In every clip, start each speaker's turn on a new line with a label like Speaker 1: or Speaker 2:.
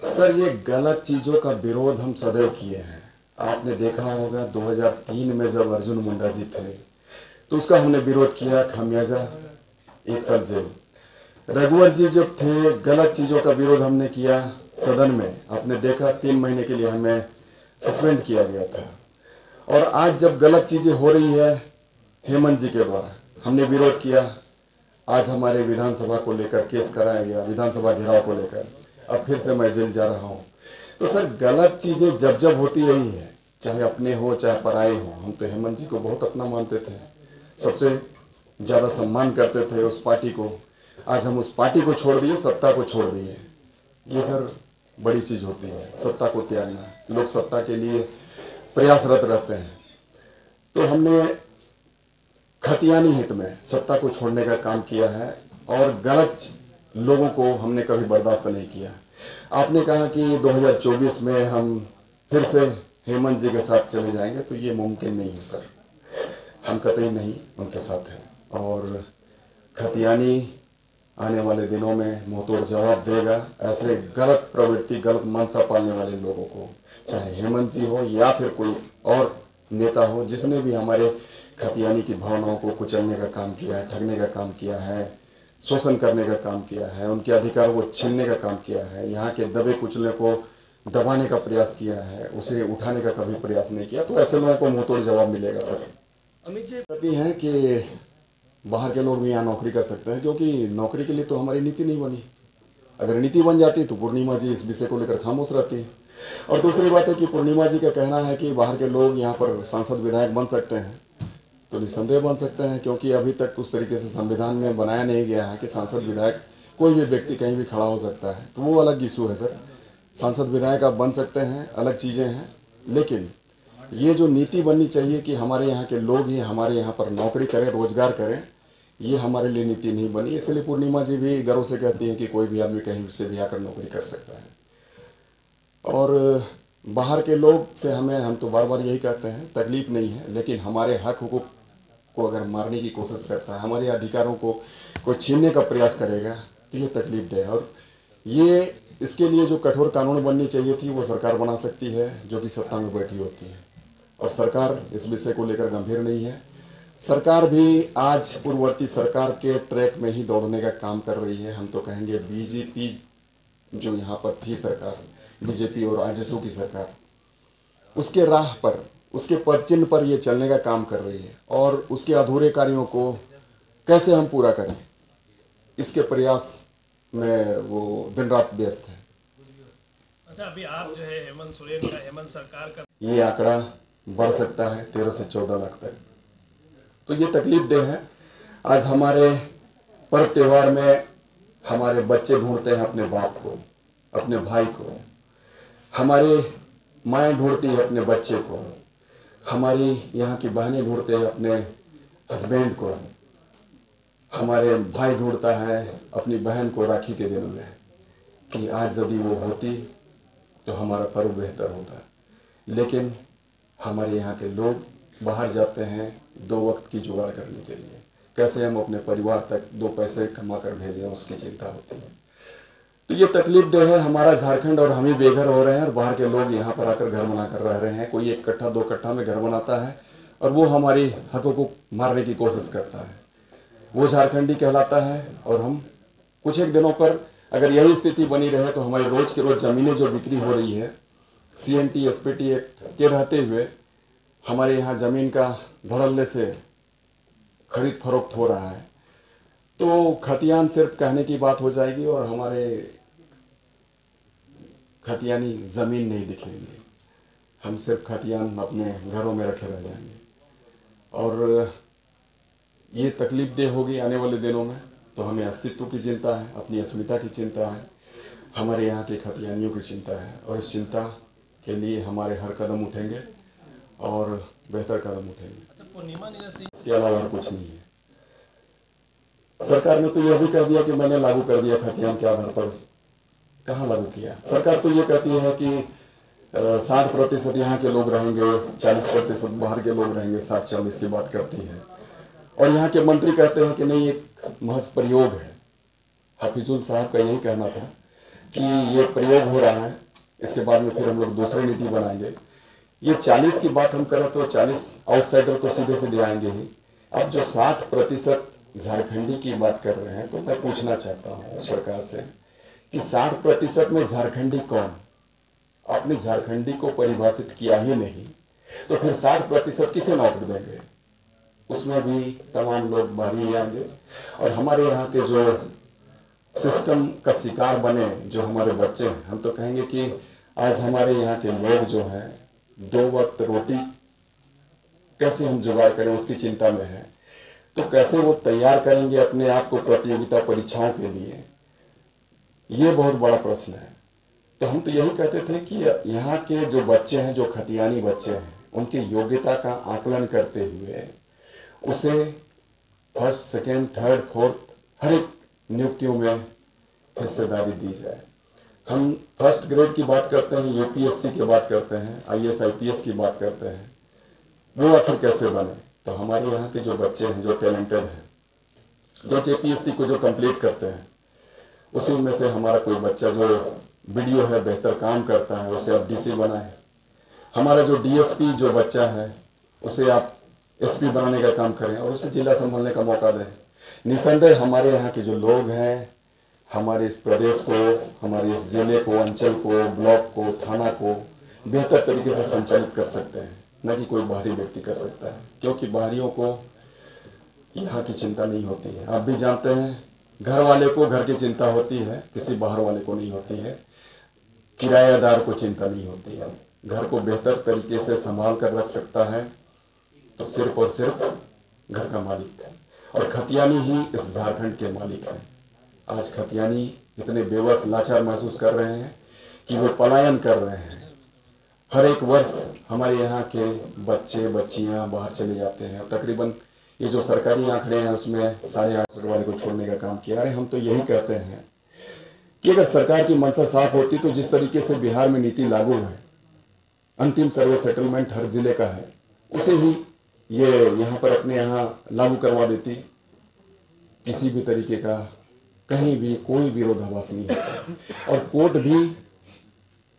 Speaker 1: Sir, ये गलत चीज़ों का विरोध हम सदैव किए हैं। आपने देखा होगा 2003 में जब अर्जुन मुंडा जी थे तो उसका हमने विरोध किया, खामियाजा 1 साल जेल। रघुवर जी जब थे, गलत चीज़ों का विरोध हमने किया सदन में। आपने देखा 3 महीने के लिए हमें सस्पेंड किया गया था। और आज जब गलत चीज़ें हो रही है हेमंत जी के द्वारा, हमने विरोध किया। आज हमारे विधानसभा को लेकर केस कराया गया, विधानसभा घेराव को लेकर। अब फिर से मैं जेल जा रहा हूँ। तो सर, गलत चीज़ें जब जब होती रही है, चाहे अपने हो चाहे पराए हो, हम तो हेमंत जी को बहुत अपना मानते थे, सबसे ज़्यादा सम्मान करते थे उस पार्टी को। आज हम उस पार्टी को छोड़ दिए, सत्ता को छोड़ दिए। ये सर बड़ी चीज़ होती है, सत्ता को त्यागना। लोग सत्ता के लिए प्रयासरत रहते हैं, तो हमने खतियानी हित में सत्ता को छोड़ने का काम किया है और गलत लोगों को हमने कभी बर्दाश्त नहीं किया। आपने कहा कि 2024 में हम फिर से हेमंत जी के साथ चले जाएंगे, तो ये मुमकिन नहीं है सर। हम कतई नहीं उनके साथ हैं और खतियानी आने वाले दिनों में मुंहतोड़ जवाब देगा ऐसे गलत प्रवृत्ति, गलत मंशा पालने वाले लोगों को। चाहे हेमंत जी हो या फिर कोई और नेता हो, जिसने भी हमारे खतियानी की भावनाओं को कुचलने का काम किया है, ठगने का काम किया है, शोषण करने का काम किया है, उनके अधिकारों को छीनने का काम किया है, यहाँ के दबे कुचले को दबाने का प्रयास किया है, उसे उठाने का कभी प्रयास नहीं किया, तो ऐसे लोगों को मुंहतोड़ जवाब मिलेगा सर। अमित जी कहती हैं कि बाहर के लोग भी यहाँ नौकरी कर सकते हैं, क्योंकि नौकरी के लिए तो हमारी नीति नहीं बनी। अगर नीति बन जाती तो पूर्णिमा जी इस विषय को लेकर खामोश रहती। और दूसरी बात है कि पूर्णिमा जी का कहना है कि बाहर के लोग यहाँ पर सांसद विधायक बन सकते हैं, तो निसंदेह बन सकते हैं, क्योंकि अभी तक उस तरीके से संविधान में बनाया नहीं गया है कि सांसद विधायक कोई भी व्यक्ति कहीं भी खड़ा हो सकता है। तो वो अलग इशू है सर। सांसद विधायक आप बन सकते हैं, अलग चीज़ें हैं, लेकिन ये जो नीति बननी चाहिए कि हमारे यहाँ के लोग ही हमारे यहाँ पर नौकरी करें, रोजगार करें, ये हमारे लिए नीति नहीं बनी। इसलिए पूर्णिमा जी भी गर्व से कहती हैं कि कोई भी आदमी कहीं से भी आकर नौकरी कर सकता है। और बाहर के लोग से हम तो बार बार यही कहते हैं, तकलीफ नहीं है, लेकिन हमारे हक हुकूक को अगर मारने की कोशिश करता है, हमारे अधिकारों को छीनने का प्रयास करेगा, तो ये तकलीफ दे। और ये इसके लिए जो कठोर कानून बननी चाहिए थी वो सरकार बना सकती है, जो कि सत्ता में बैठी होती है। और सरकार इस विषय को लेकर गंभीर नहीं है। सरकार भी आज पूर्ववर्ती सरकार के ट्रैक में ही दौड़ने का काम कर रही है। हम तो कहेंगे बीजेपी जो यहाँ पर थी सरकार, बीजेपी और आजसू की सरकार, उसके राह पर, उसके पदचिन्ह पर ये चलने का काम कर रही है। और उसके अधूरे कार्यों को कैसे हम पूरा करें, इसके प्रयास में वो दिन रात व्यस्त है।
Speaker 2: अच्छा, अभी आप जो है हेमंत सोरेन का, हेमंत सरकार का,
Speaker 1: ये आंकड़ा बढ़ सकता है 13 से 14 लाख तक, तो ये तकलीफ दे है। आज हमारे पर्व त्यौहार में हमारे बच्चे ढूंढते हैं अपने बाप को, अपने भाई को, हमारे माएँ ढूंढती है अपने बच्चे को, हमारी यहाँ की बहनें ढूंढते हैं अपने हस्बैंड को, हमारे भाई ढूंढता है अपनी बहन को राखी के दिन में कि आज यदि वो होती तो हमारा पर्व बेहतर होता। लेकिन हमारे यहाँ के लोग बाहर जाते हैं 2 वक्त की जुगाड़ करने के लिए, कैसे हम अपने परिवार तक 2 पैसे कमा कर भेजें, उसकी चिंता होती है। तो ये तकलीफ दे है। हमारा झारखंड और हम ही बेघर हो रहे हैं और बाहर के लोग यहाँ पर आकर घर बनाकर रह रहे हैं। कोई 1 कट्ठा 2 कट्ठा में घर बनाता है और वो हमारी हकों को मारने की कोशिश करता है। वो झारखंडी कहलाता है। और हम कुछ एक दिनों पर अगर यही स्थिति बनी रहे तो हमारी रोज़ के रोज़ ज़मीनें जो बिक्री हो रही है CNT SPT एक्ट के रहते हुए, हमारे यहाँ ज़मीन का धड़ल्ले से खरीद फरोख्त हो रहा है, तो खतियान सिर्फ कहने की बात हो जाएगी और हमारे खतियानी ज़मीन नहीं दिखेंगे। हम सिर्फ खतियान अपने घरों में रखे रह जाएंगे और ये तकलीफ दे होगी आने वाले दिनों में। तो हमें अस्तित्व की चिंता है, अपनी अस्मिता की चिंता है, हमारे यहाँ के खतियानियों की चिंता है और इस चिंता के लिए हमारे हर कदम उठेंगे और बेहतर कदम उठेंगे।
Speaker 2: अच्छा, पूर्णिमा ने जैसे
Speaker 1: इसके अलावा और कुछ नहीं है। सरकार ने तो यह भी कह दिया कि मैंने लागू कर दिया खतियान के आधार पर। कहाँ लागू किया? सरकार तो ये कहती है कि 60% यहाँ के लोग रहेंगे, 40% बाहर के लोग रहेंगे, 60-40 की बात करती है। और यहाँ के मंत्री कहते हैं कि नहीं, एक महज प्रयोग है। हाफिजुल साहब का यही कहना था कि ये प्रयोग हो रहा है, इसके बाद में फिर हम लोग दूसरी नीति बनाएंगे। ये 40 की बात हम करें तो 40 आउटसाइडर तो सीधे सीधे आएंगे ही। अब जो 60% झारखंडी की बात कर रहे हैं, तो मैं पूछना चाहता हूँ सरकार से कि 60% में झारखंडी कौन? आपने झारखंडी को परिभाषित किया ही नहीं, तो फिर 60% किसे नौकरी देंगे? उसमें भी तमाम लोग बाहरी आएंगे और हमारे यहाँ के जो सिस्टम का शिकार बने जो हमारे बच्चे हैं, हम तो कहेंगे कि आज हमारे यहाँ के लोग जो हैं 2 वक्त रोटी कैसे हम जुगाड़ करें उसकी चिंता में है। तो कैसे वो तैयार करेंगे अपने आप को प्रतियोगिता परीक्षाओं के लिए, ये बहुत बड़ा प्रश्न है। तो हम तो यही कहते थे कि यहाँ के जो बच्चे हैं, जो खतियानी बच्चे हैं, उनकी योग्यता का आकलन करते हुए उसे फर्स्ट, सेकेंड, थर्ड, फोर्थ हर एक नियुक्तियों में हिस्सेदारी दी जाए। हम फर्स्ट ग्रेड की बात करते हैं, यूपीएससी की बात करते हैं, आईएएस आईपीएस की बात करते हैं, वो आखिर कैसे बने? तो हमारे यहाँ के जो बच्चे हैं, जो टैलेंटेड हैं, जो जेपीएससी को जो कंप्लीट करते हैं, उसी में से हमारा कोई बच्चा जो वीडियो है बेहतर काम करता है, उसे आप डीसी बनाएं। हमारा जो डीएसपी जो बच्चा है, उसे आप एसपी बनाने का काम करें और उसे जिला संभालने का मौका दें। निसंदेह हमारे यहाँ के जो लोग हैं, हमारे इस प्रदेश को, हमारे इस जिले को, अंचल को, ब्लॉक को, थाना को बेहतर तरीके से संचालित कर सकते हैं, न कि कोई बाहरी व्यक्ति कर सकता है, क्योंकि बाहरियों को यहाँ की चिंता नहीं होती है। आप भी जानते हैं, घर वाले को घर की चिंता होती है, किसी बाहर वाले को नहीं होती है। किराएदार को चिंता नहीं होती है। घर को बेहतर तरीके से संभाल कर रख सकता है तो सिर्फ और सिर्फ घर का मालिक है, और खतियानी ही इस झारखंड के मालिक हैं। आज खतियानी इतने बेबस, लाचार महसूस कर रहे हैं कि वो पलायन कर रहे हैं। हर एक वर्ष हमारे यहाँ के बच्चे बच्चियाँ बाहर चले जाते हैं। तकरीबन ये जो सरकारी आंकड़े हैं उसमें 8.5 वाले को छोड़ने का काम किया। अरे हम तो यही कहते हैं कि अगर सरकार की मंशा साफ होती तो जिस तरीके से बिहार में नीति लागू है, अंतिम सर्वे सेटलमेंट हर जिले का है, उसे ही ये यहाँ पर अपने यहाँ लागू करवा देती। किसी भी तरीके का कहीं भी कोई विरोधाभास नहीं होता और कोर्ट भी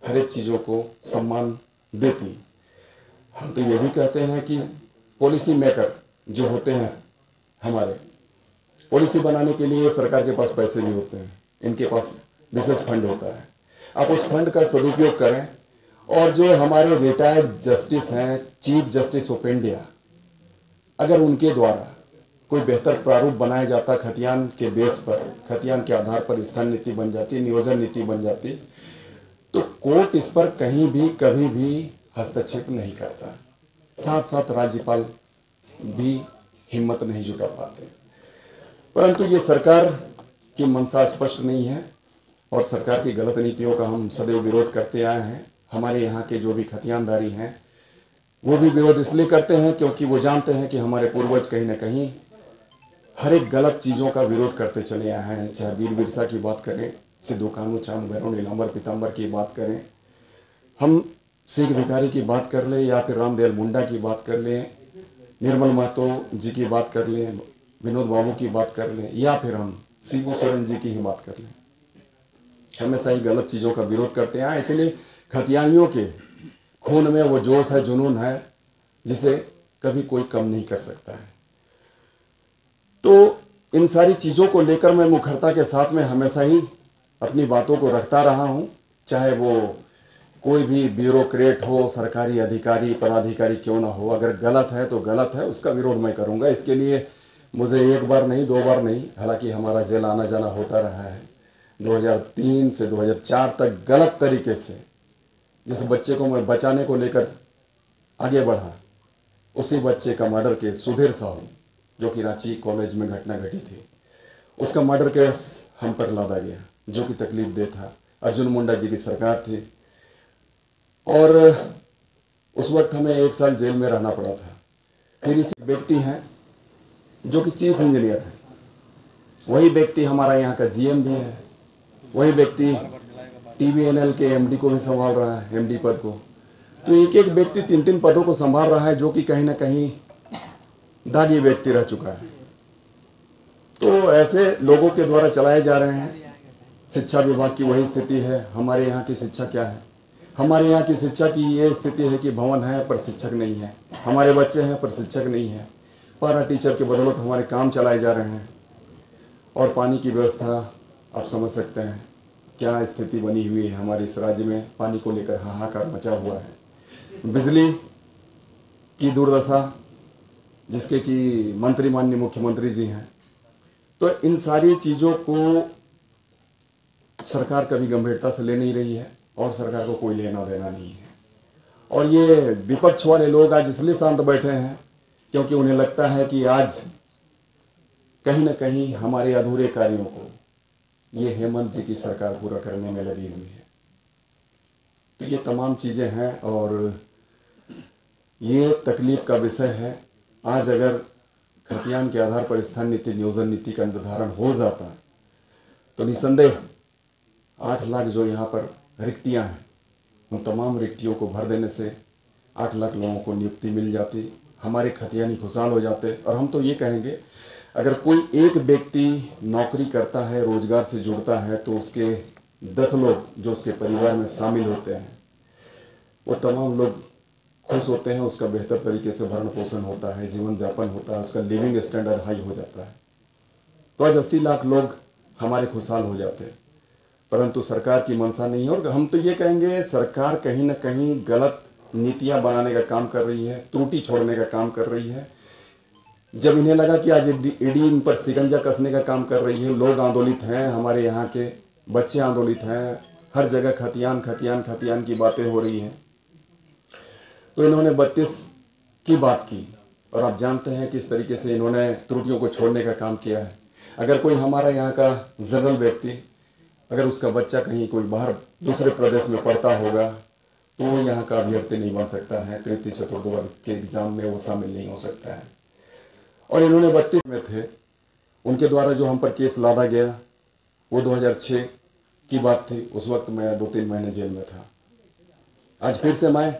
Speaker 1: हर एक चीज़ों को सम्मान देती। हम तो ये भी कहते हैं कि पॉलिसी मेकर जो होते हैं, हमारे पॉलिसी बनाने के लिए सरकार के पास पैसे भी होते हैं, इनके पास विशेष फंड होता है। आप उस फंड का सदुपयोग करें और जो हमारे रिटायर्ड जस्टिस हैं, चीफ जस्टिस ऑफ इंडिया, अगर उनके द्वारा कोई बेहतर प्रारूप बनाया जाता, खतियान के बेस पर, खतियान के आधार पर स्थान नीति बन जाती, नियोजन नीति बन जाती, तो कोर्ट इस पर कहीं भी कभी भी हस्तक्षेप नहीं करता। साथ साथ राज्यपाल भी हिम्मत नहीं जुटा पाते। परंतु ये सरकार की मंशा स्पष्ट नहीं है और सरकार की गलत नीतियों का हम सदैव विरोध करते आए हैं। हमारे यहाँ के जो भी खतियानदारी हैं वो भी विरोध इसलिए करते हैं क्योंकि वो जानते हैं कि हमारे पूर्वज कहीं ना कहीं हर एक गलत चीज़ों का विरोध करते चले आए हैं। चाहे वीर बिरसा की बात करें, सिद्धू कान्हू, चांद भैरव, नीलांबर पीताम्बर की बात करें, हम सिख भिखारी की बात कर लें, या फिर रामदयाल मुंडा की बात कर लें, निर्मल महतो जी की बात कर लें, विनोद बाबू की बात कर लें, या फिर हम शिबू सोरेन जी की ही बात कर लें, हमेशा ही गलत चीज़ों का विरोध करते हैं। इसलिए खतियानियों के खून में वो जोश है, जुनून है, जिसे कभी कोई कम नहीं कर सकता है। तो इन सारी चीज़ों को लेकर मैं मुखरता के साथ में हमेशा ही अपनी बातों को रखता रहा हूँ, चाहे वो कोई भी ब्यूरोक्रेट हो, सरकारी अधिकारी पदाधिकारी क्यों ना हो। अगर गलत है तो गलत है, उसका विरोध मैं करूँगा। इसके लिए मुझे 1 बार नहीं, 2 बार नहीं, हालांकि हमारा जेल आना जाना होता रहा है। 2003 से 2004 तक गलत तरीके से जिस बच्चे को मैं बचाने को लेकर आगे बढ़ा, उसी बच्चे का मर्डर केस, सुधीर साहू, जो कि रांची कॉलेज में घटना घटी थी, उसका मर्डर केस हम पर लादा गया, जो कि तकलीफ दे था। अर्जुन मुंडा जी की सरकार थी और उस वक्त हमें 1 साल जेल में रहना पड़ा था। फिर इस व्यक्ति हैं जो कि चीफ इंजीनियर है, वही व्यक्ति हमारा यहाँ का जीएम भी है, वही व्यक्ति टीवीएनएल के एमडी को भी संभाल रहा है, एमडी पद को। तो एक एक व्यक्ति 3-3 पदों को संभाल रहा है, जो कि कहीं ना कहीं दागी व्यक्ति रह चुका है। तो ऐसे लोगों के द्वारा चलाए जा रहे हैं शिक्षा विभाग की वही स्थिति है। हमारे यहाँ की शिक्षा क्या है? हमारे यहाँ की शिक्षा की ये स्थिति है कि भवन है पर शिक्षक नहीं है, हमारे बच्चे हैं पर शिक्षक नहीं है। पारा टीचर के बदौलत हमारे काम चलाए जा रहे हैं। और पानी की व्यवस्था आप समझ सकते हैं क्या स्थिति बनी हुई है हमारे इस राज्य में। पानी को लेकर हाहाकार मचा हुआ है। बिजली की दुर्दशा, जिसके कि मंत्री माननीय मुख्यमंत्री जी हैं। तो इन सारी चीज़ों को सरकार कभी गंभीरता से ले नहीं रही है और सरकार को कोई लेना देना नहीं है। और ये विपक्ष वाले लोग आज इसलिए शांत बैठे हैं क्योंकि उन्हें लगता है कि आज कहीं ना कहीं हमारे अधूरे कार्यों को ये हेमंत जी की सरकार पूरा करने में लगी हुई है। तो ये तमाम चीज़ें हैं और ये तकलीफ का विषय है। आज अगर खतियान के आधार पर स्थान नीति नियोजन नीति का निर्धारण हो जाता तो निसंदेह 8 लाख जो यहाँ पर रिक्तियाँ हैं उन तमाम रिक्तियों को भर देने से 8 लाख लोगों को नियुक्ति मिल जाती, हमारे खतियानी खुशहाल हो जाते। और हम तो ये कहेंगे अगर कोई एक व्यक्ति नौकरी करता है, रोजगार से जुड़ता है, तो उसके 10 लोग जो उसके परिवार में शामिल होते हैं वो तमाम लोग खुश होते हैं, उसका बेहतर तरीके से भरण पोषण होता है, जीवन यापन होता है, उसका लिविंग स्टैंडर्ड हाई हो जाता है। तो आज 80 लाख लोग हमारे खुशहाल हो जाते हैं, परंतु सरकार की मंशा नहीं है। और हम तो ये कहेंगे सरकार कहीं ना कहीं गलत नीतियां बनाने का काम कर रही है, त्रुटि छोड़ने का काम कर रही है। जब इन्हें लगा कि आज ईडी इन पर शिकंजा कसने का काम कर रही है, लोग आंदोलित हैं, हमारे यहाँ के बच्चे आंदोलित हैं, हर जगह खतियान खतियान खतियान की बातें हो रही हैं, तो इन्होंने 32 की बात की। और आप जानते हैं किस तरीके से इन्होंने त्रुटियों को छोड़ने का काम किया है। अगर कोई हमारा यहाँ का जनरल व्यक्ति, अगर उसका बच्चा कहीं कोई बाहर दूसरे प्रदेश में पढ़ता होगा तो वो यहाँ का अभ्यर्थी नहीं बन सकता है, तृतीय चतुर्थ वर्ग के एग्जाम में वो शामिल नहीं हो सकता है। और इन्होंने 32 में थे, उनके द्वारा जो हम पर केस लादा गया वो 2006 की बात थी। उस वक्त मैं 2-3 महीने जेल में था। आज फिर से मैं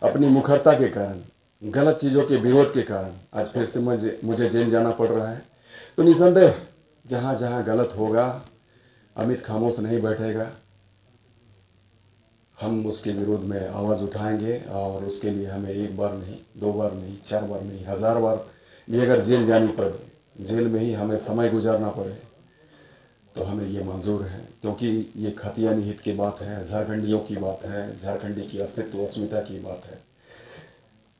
Speaker 1: अपनी मुखरता के कारण, गलत चीज़ों के विरोध के कारण आज फिर से मुझे जेल जाना पड़ रहा है। तो निसंदेह जहाँ जहाँ गलत होगा अमित खामोश नहीं बैठेगा, हम उसके विरोध में आवाज़ उठाएंगे। और उसके लिए हमें 1 बार नहीं, 2 बार नहीं, 4 बार नहीं, 1000 बार भी अगर जेल जानी पड़े, जेल में ही हमें समय गुजारना पड़े तो हमें ये मंजूर है। क्योंकि ये खतियानी हित की बात है, झारखंडियों की बात है, झारखंडी की अस्तित्व अस्मिता की बात है।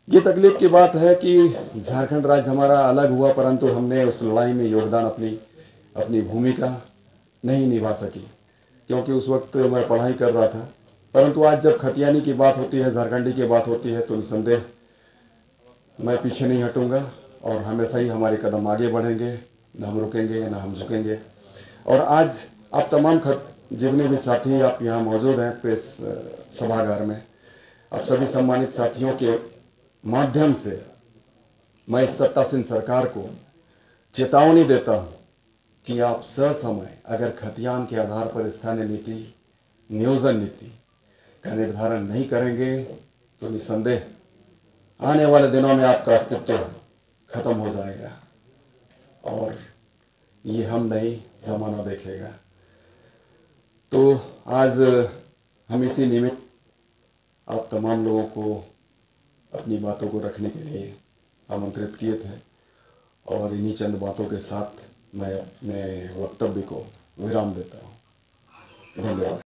Speaker 1: ये तकलीफ की बात है कि झारखंड राज्य हमारा अलग हुआ, परंतु हमने उस लड़ाई में योगदान अपनी भूमिका नहीं निभा सकी, क्योंकि उस वक्त मैं पढ़ाई कर रहा था। परंतु आज जब खतियानी की बात होती है, झारखंडी की बात होती है, तो निसंदेह मैं पीछे नहीं हटूंगा और हमेशा ही हमारे कदम आगे बढ़ेंगे, न हम रुकेंगे न हम झुकेंगे। और आज आप तमाम जितने भी साथी आप यहाँ मौजूद हैं प्रेस सभागार में, आप सभी सम्मानित साथियों के माध्यम से मैं इस सत्तासीन सरकार को चेतावनी देता हूँ कि आप ससमय अगर खतियान के आधार पर स्थानीय नीति नियोजन नीति का निर्धारण नहीं करेंगे तो निसंदेह आने वाले दिनों में आपका अस्तित्व खत्म हो जाएगा और ये हम नहीं ज़माना देखेगा। तो आज हम इसी निमित्त आप तमाम लोगों को अपनी बातों को रखने के लिए आमंत्रित किए थे और इन्हीं चंद बातों के साथ मैं अपने वक्तव्य को विराम देता हूँ। धन्यवाद।